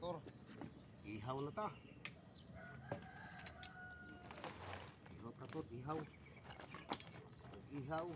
tor. Ihaw na ta. Ihaw ta tor, ihaw. Ihaw.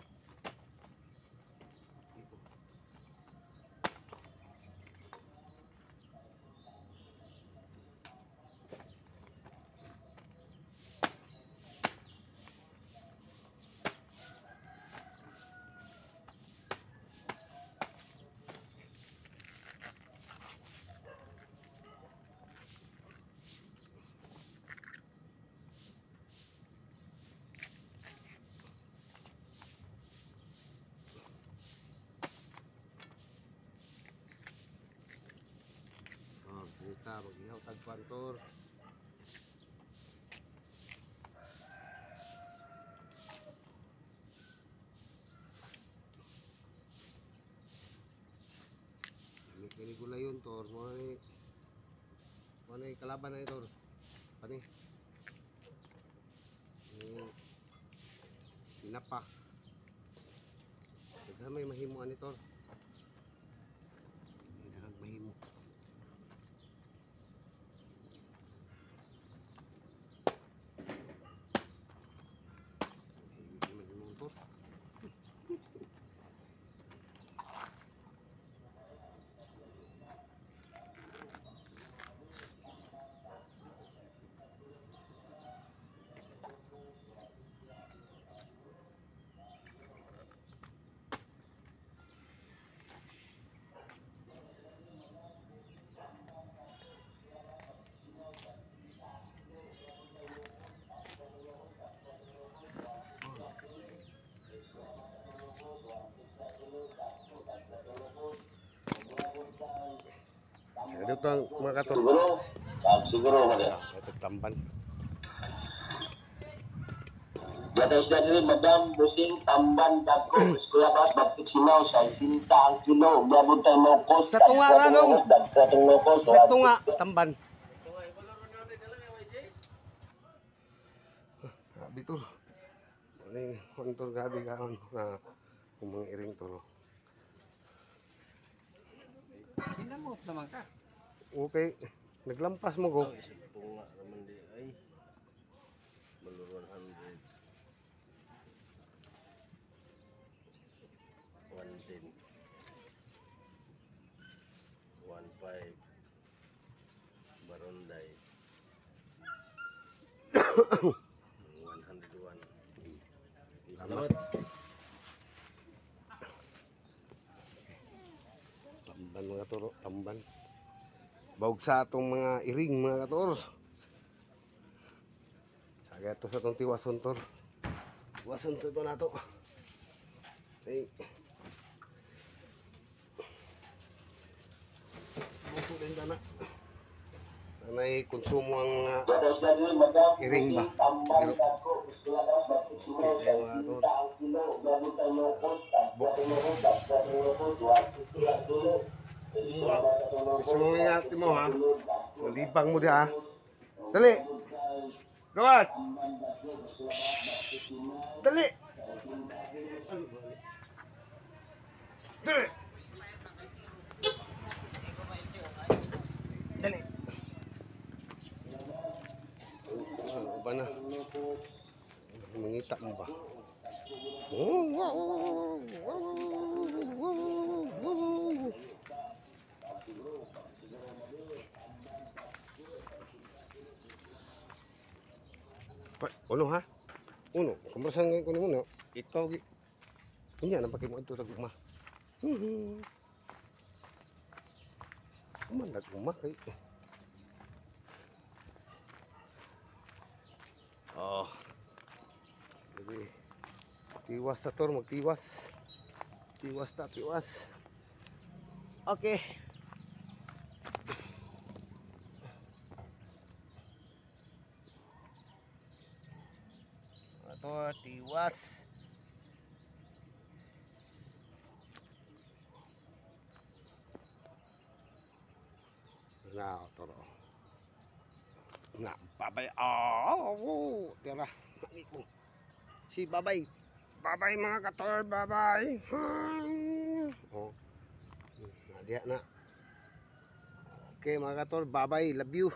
Kita mag-ihaw tagpan tor. Kini gulay yun tor. Mo ay kalaban na ito. Pani. Tinapa. Daghang may mahimuan ito. Daghang mahimo. Ito ang mga kator. Siguro wala. Ito tamban. Jadi madam busing tamban dagko sekolah bas bakit sinaw sa sinta ang kilo gabon tayo mo ko Sa tunga ra nung. Sa tunga tamban. Gabi to. Ani kontor gabi kaon na umang iring to. Pinamot naman ka. Okay, naglampas mo go. Punga naman di ay. Maluruan 100. 110. 15. Barangay. 101. Salamat. Tamban mga toro, tamban. Bawag sa atong mga iring mga kator. Sagay ito sa itong tiwason tor. Tiwason ito na ito. Ay. Buto din na. Nanay konsumo ang iring ba? Pero, okay, mga tor. Gusto mo ingati mo ha. Malibang mo di ha. Dali. Gawat. Dali. Dali. Dali. Ba na? Mangita mo ba? Uno ha? Uno, kumbrasan ngayon ko ni Uno. Ikaw, hindi na pakai mo ito taguma. Kuman taguma kay. Oh. Jadi, tiwas sa tor, magtiwas. Tiwas ta, tiwas. Okay. Ito, tiwas. Nah, toro. Nah, babay. Oh, tira. Si babay. Babay mga kator, babay. Oh. Nah, dia na. Okay mga katol, bye-bye, love you.